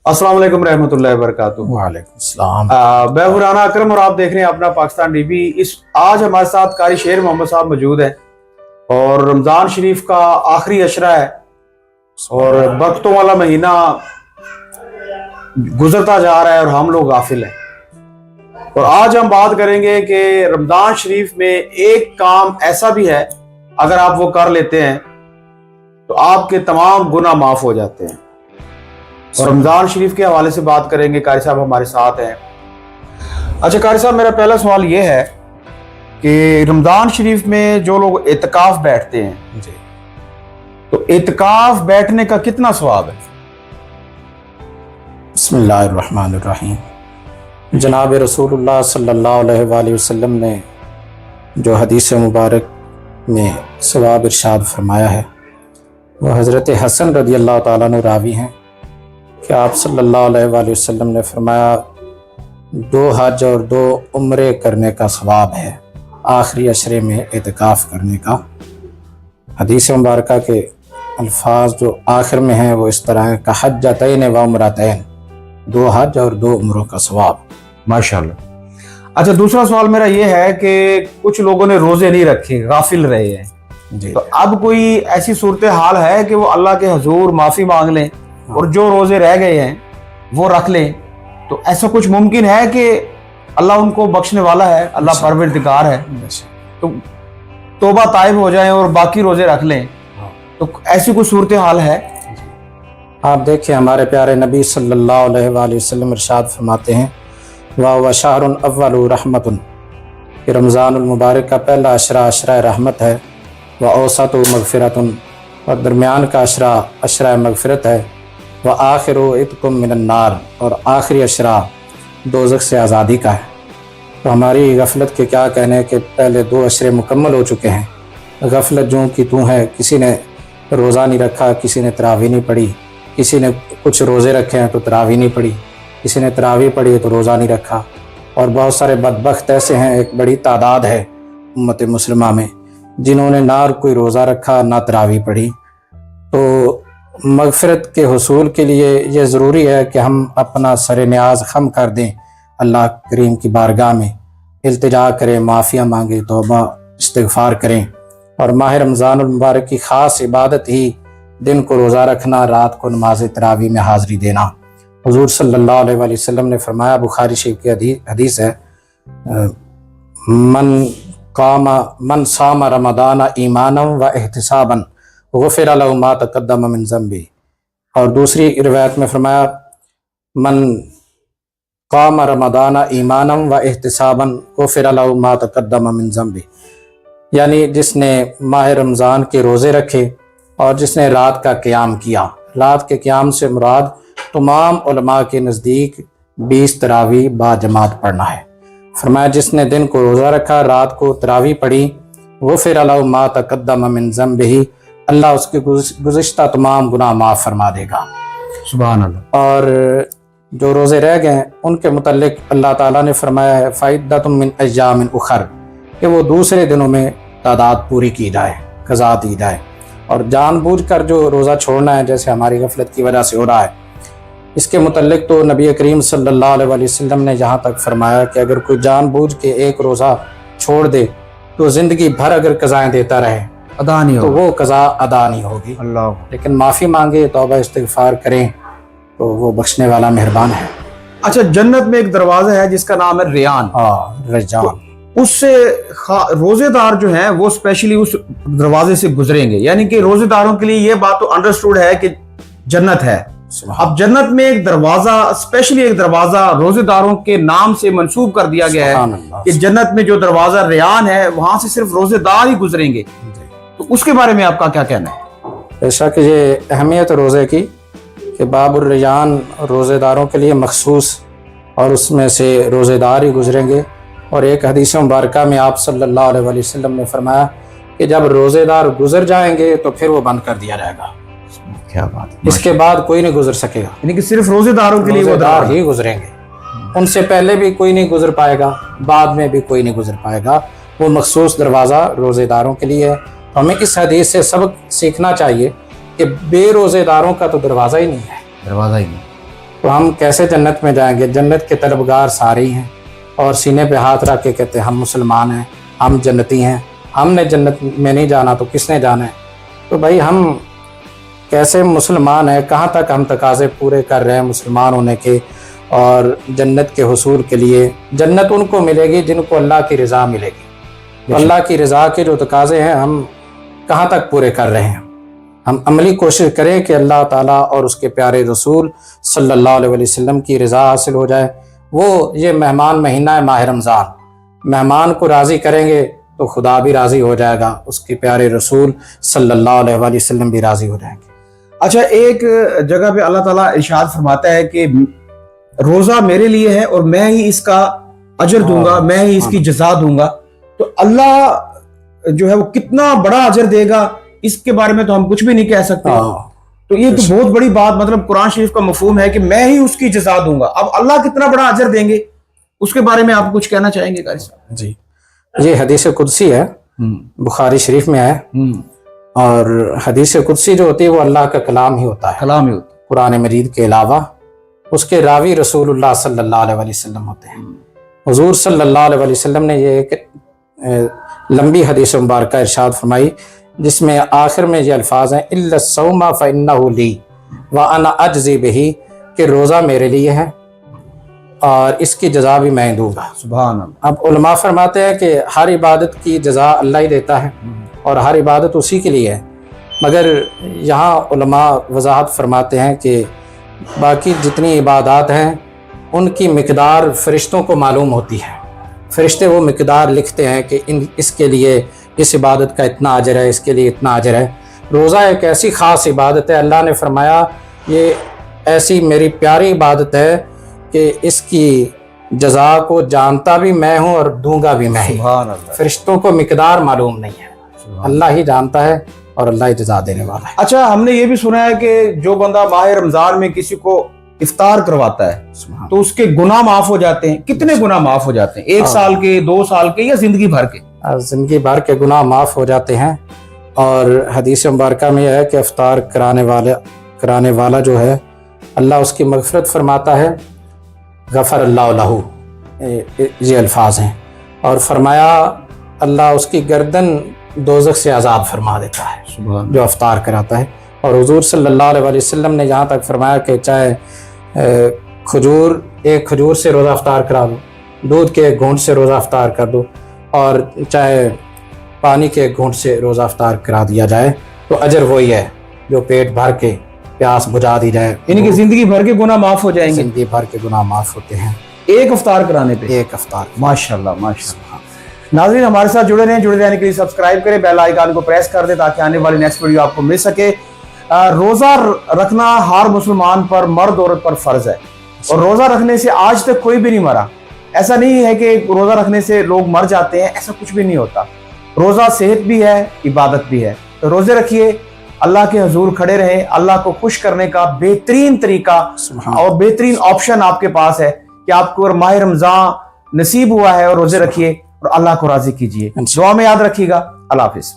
अस्सलाम वालेकुम रहमतुल्लाहि वबरकातुहू। वालेकुम अस्सलाम। मैं हुराना अकरम और आप देख रहे हैं अपना पाकिस्तान टीवी। आज हमारे साथ कारी शेर मोहम्मद साहब मौजूद हैं और रमज़ान शरीफ का आखिरी अशरा है और बरकतों वाला महीना गुजरता जा रहा है और हम लोग गाफिल हैं। और आज हम बात करेंगे कि रमज़ान शरीफ में एक काम ऐसा भी है, अगर आप वो कर लेते हैं तो आपके तमाम गुनाह माफ हो जाते हैं। और रमज़ान शरीफ के हवाले से बात करेंगे। कारी साहब हमारे साथ हैं। अच्छा कारी साहब, मेरा पहला सवाल ये है कि रमज़ान शरीफ में जो लोग एतकाफ बैठते हैं जी, तो एतकाफ बैठने का कितना सवाब है? बिस्मिल्लाहिर्रहमानिर्रहीम। जनाब रसूलुल्लाह सल्लल्लाहु अलैहि वसल्लम ने जो हदीस मुबारक में सवाब इरशाद फरमाया है, वो हज़रत हसन रदी अल्लाह ताला अन्हु रावी हैं कि आप सल्लल्लाहु अलैहि वसल्लम ने फरमाया 2 हज और 2 उम्रे करने का सवाब है आखिरी अशरे में एतकाफ़ करने का। हदीस मुबारका के अल्फाज जो आखिर में हैं वो इस तरह है कि हज्जतैन व उम्रतैन, 2 हज और 2 उम्रों का सवाब। माशाल्लाह। अच्छा, दूसरा सवाल मेरा ये है कि कुछ लोगों ने रोजे नहीं रखे, गाफिल रहे हैं जी, तो अब कोई ऐसी सूरत हाल है कि वो अल्लाह के हुजूर माफ़ी मांग लें और जो रोजे रह गए हैं वो रख लें? तो ऐसा कुछ मुमकिन है कि अल्लाह उनको बख्शने वाला है, अल्लाह परवरदिगार है, तो तौबा ताइब हो जाएं और बाकी रोजे रख लें? तो ऐसी कोई सूरत हाल है? आप देखिए हमारे प्यारे नबी सल्लल्लाहु अलैहि वसल्लम इरशाद फरमाते हैं व शहरुन अव्वलु रहमतुन, कि रमज़ानुल मुबारक का पहला अशरा अशरा रहमत है, व औसतु मगफिरतुन, और दरमियान का अशरा अशरा मगफिरत है, व आखिरु इत्कुम मिनन नार, और आखिरी अशरा दोज़ख से आज़ादी का है। तो हमारी गफलत के क्या कहने कि पहले 2 अशरे मुकम्मल हो चुके हैं। गफलत जो कि तू है, किसी ने रोज़ा नहीं रखा, किसी ने तरावी नहीं पढ़ी, किसी ने कुछ रोज़े रखे हैं तो तरावी नहीं पढ़ी, किसी ने तरावी पढ़ी तो रोज़ा नहीं रखा। और बहुत सारे बदबख्त ऐसे हैं, एक बड़ी तादाद है उम्मत मुस्लिमा में, जिन्होंने ना कोई रोज़ा रखा ना तरावी पढ़ी। तो मगफिरत के हुसूल के लिए ये ज़रूरी है कि हम अपना सर न्याज खम कर दें, अल्लाह करीम की बारगाह में इल्तिजा करें, माफ़िया मांगे, तौबा इस्तिग़फ़ार करें। और माह रमज़ानुल मुबारक की ख़ास इबादत ही दिन को रोज़ा रखना, रात को नमाज तरावी में हाज़री देना। हुज़ूर सल्लल्लाहु अलैहि वसल्लम ने फरमाया, बुखारी शरीफ की हदीस है, मन साम रमदान ईमानम व एहतिसाबन गुफ़िर लहु मा तक़द्दम मिन ज़ंबी। और दूसरी रिवायत में फरमाया, मन क़ाम रमदान ईमानम व एहतिसाबन गुफ़िर लहु मा तक़द्दम मिन ज़ंबी, यानी जिसने माह रमज़ान के रोज़े रखे और जिसने रात का क़याम किया। रात के क़याम से मुराद तमाम उलमा के नज़दीक 20 तरावी बाजमात पढ़ना है। फरमाया जिसने दिन को रोज़ा रखा, रात को तरावी पढ़ी, गुफ़िर लहु मा तक़द्दम मिन ज़ंबिही, अल्लाह उसके गुज़िश्ता तमाम गुनाह माफ़ फरमा देगा। सुभान अल्लाह। और जो रोज़े रह गए उनके मुतल्लिक अल्लाह ताला ने फरमाया है फ़इद्दतुम मिन अय्यामिन उख़र, कि वो दूसरे दिनों में तादाद पूरी की जाए, क़ज़ा दी जाए। और जानबूझकर जो रोज़ा छोड़ना है, जैसे हमारी गफलत की वजह से हो रहा है, इसके मुतल्लिक तो नबी करीम सल्लल्लाहु अलैहि वसल्लम ने यहाँ तक फरमाया कि अगर कोई जानबूझ के एक रोज़ा छोड़ दे तो ज़िंदगी भर अगर क़ज़ाएँ देता रहे, अदा नहीं तो होगा, वो क़ज़ा अदा नहीं होगी। अल्लाह। लेकिन माफ़ी मांगे, तौबा इस्तिग़फ़ार करें तो वो बख्शने वाला मेहरबान है। अच्छा, जन्नत में एक दरवाजा है जिसका नाम है रियान। हाँ, रजान। उससे रोजेदार जो हैं वो स्पेशली उस दरवाजे से गुजरेंगे, यानी कि रोजेदारों के लिए ये बात तो अंडरस्टूड है कि जन्नत है। अब जन्नत में एक दरवाजा, स्पेशली एक दरवाजा रोजेदारों के नाम से मंसूब कर दिया गया है कि जन्नत में जो दरवाजा रियान है वहां से सिर्फ रोजेदार ही गुजरेंगे। तो उसके बारे में आपका क्या कहना है? बेशक ये अहमियत रोज़े की कि बाबुर रियान रोज़ेदारों के लिए मखसूस, और उसमें से रोज़ेदार ही गुजरेंगे। और एक हदीस मुबारका में आप सल्लल्लाहु अलैहि वसल्लम ने फरमाया कि जब रोज़ेदार गुजर जाएंगे तो फिर वो बंद कर दिया जाएगा। क्या बात है। इसके बाद कोई नहीं गुजर सकेगा, यानी कि सिर्फ रोजेदारों के लिए वो रोज़ेदार ही गुजरेंगे। उनसे पहले भी कोई नहीं गुजर पाएगा, बाद में भी कोई नहीं गुजर पाएगा। वो मखसूस दरवाज़ा रोज़ेदारों के लिए है। तो हमें इस हदीस से सबक सीखना चाहिए कि बेरोज़ेदारों का तो दरवाज़ा ही नहीं है, दरवाजा ही नहीं। تو ہم کیسے جنت میں جائیں گے؟ جنت کے طلبگار سارے ہی ہیں اور سینے پہ ہاتھ رکھ کے کہتے ہیں ہم مسلمان ہیں، ہم جنتی ہیں، ہم نے جنت میں نہیں جانا تو کس نے جانا ہے؟ تو بھائی ہم کیسے مسلمان ہیں؟ کہاں تک ہم تقاضے پورے کر رہے ہیں مسلمان ہونے کے اور جنت کے حصول کے لیے؟ جنت ان کو ملے گی جن کو اللہ کی رضا ملے گی۔ تو اللہ کی رضا کے جو تقاضے ہیں ہم کہاں تک پورے کر رہے ہیں؟ ہم عملی کوشش کریں کہ اللہ تعالیٰ اور اس کے پیارے رسول صلی اللہ علیہ وسلم کی رضا حاصل ہو جائے۔ وہ یہ مہمان مہینہ ہے ماہ رمضان، مہمان کو راضی کریں گے تو خدا بھی راضی ہو جائے گا، اس کے پیارے رسول صلی اللہ علیہ وسلم بھی راضی ہو جائیں گے۔ اچھا، ایک جگہ پہ اللہ تعالیٰ ارشاد فرماتا ہے کہ روزہ میرے لیے ہے اور میں ہی اس کا اجر دوں گا، میں ہی اس کی جزا دوں گا۔ تو اللہ جو ہے وہ کتنا بڑا اجر دے گا اس کے بارے میں تو ہم کچھ بھی نہیں کہہ سکتے۔ تو یہ تو بہت بڑی بات، مطلب قرآن شریف کا مفہوم ہے کہ میں ہی اس کی جزا دوں گا۔ اب اللہ کتنا بڑا اجر دیں گے اس کے بارے میں آپ کچھ کہنا چاہیں گے قاری صاحب؟ جی، یہ حدیث قدسی ہے، بخاری شریف میں ہے، اور حدیث قدسی جو ہوتی ہے وہ اللہ کا کلام ہی ہوتا ہے، کلام ہی ہوتا ہے، قرآن مجید کے علاوہ اس کے راوی رسول اللہ صلی اللہ علیہ وسلم ہوتے ہیں۔ حضور صلی اللہ علیہ وسلم نے یہ ایک لمبی حدیث مبارکہ ارشاد فرمائی جس میں آخر میں یہ الفاظ ہیں الا الصوم فانہ لی وانا اجزی بہ، کہ روزہ میرے لیے ہے اور اس کی جزا بھی میں دوں گا۔ سبحان اللہ۔ اب علماء فرماتے ہیں کہ ہر عبادت کی جزا اللہ ہی دیتا ہے اور ہر عبادت اسی کے لیے ہے، مگر یہاں علماء وضاحت فرماتے ہیں کہ باقی جتنی عبادات ہیں ان کی مقدار فرشتوں کو معلوم ہوتی ہے، فرشتے وہ مقدار لکھتے ہیں کہ اس کے لیے اس عبادت کا اتنا اجر ہے، اس کے لیے اتنا اجر ہے۔ روزہ ایک ایسی خاص عبادت ہے، اللہ نے فرمایا یہ ایسی میری پیاری عبادت ہے کہ اس کی جزا کو جانتا بھی میں ہوں اور دوں گا بھی میں ہی۔ سبحان اللہ۔ فرشتوں کو مقدار معلوم نہیں ہے، اللہ ہی جانتا ہے اور اللہ ہی جزا دینے والا ہے۔ اچھا، ہم نے یہ بھی سنا ہے کہ جو بندہ ماہ رمضان میں کسی کو افطار کرواتا ہے تو اس کے گناہ معاف ہو جاتے ہیں۔ کتنے گناہ معاف ہو جاتے ہیں؟ 1 سال کے، 2 سال کے، یا زندگی بھر کے؟ زندگی بھر کے گناہ معاف ہو جاتے ہیں، اور حدیث مبارکہ میں یہ ہے کہ افطار کرانے والا جو ہے اللہ اس کی مغفرت فرماتا ہے، غفر اللہ لہ، یہ الفاظ ہیں، اور فرمایا اللہ اس کی گردن دوزخ سے آزاد فرما دیتا ہے جو افطار کراتا ہے۔ اور حضور صلی اللہ علیہ وسلم نے یہاں تک فرمایا کہ چاہے ایک کھجور سے روزہ افطار کرا دو، دودھ کے ایک گھونٹ سے روزہ افطار کر دو، اور چاہے پانی کے ایک گھونٹ سے روزہ افطار کرا دیا جائے تو اجر وہی ہے جو پیٹ بھر کے پیاس بجھا دی جائے، یعنی کہ زندگی بھر کے گناہ معاف ہو جائیں گے؟ زندگی بھر کے گناہ معاف ہوتے ہیں ایک افطار کرانے پہ؟ ایک افطار۔ ماشاءاللہ ماشاءاللہ۔ ناظرین، ہمارے ساتھ جڑے رہنے کے لیے سبسکرائب کریں، بیل آئیکن کو پریس کر دیں تاکہ آنے والی نیکسٹ ویڈیو آپ کو مل سکے۔ روزہ رکھنا ہر مسلمان پر، مرد عورت پر فرض ہے، اور روزہ رکھنے سے آج تک کوئی بھی نہیں مرا۔ ایسا نہیں ہے کہ روزہ رکھنے سے لوگ مر جاتے ہیں، ایسا کچھ بھی نہیں ہوتا۔ روزہ صحت بھی ہے، عبادت بھی ہے۔ تو روزے رکھیے، اللہ کے حضور کھڑے رہیں، اللہ کو خوش کرنے کا بہترین طریقہ اور بہترین آپشن آپ کے پاس ہے کہ آپ کو ماہ رمضان نصیب ہوا ہے اور روزے رکھیے اور اللہ کو راضی کیجیے۔ دعا میں یاد رکھیے گا۔ اللہ حافظ۔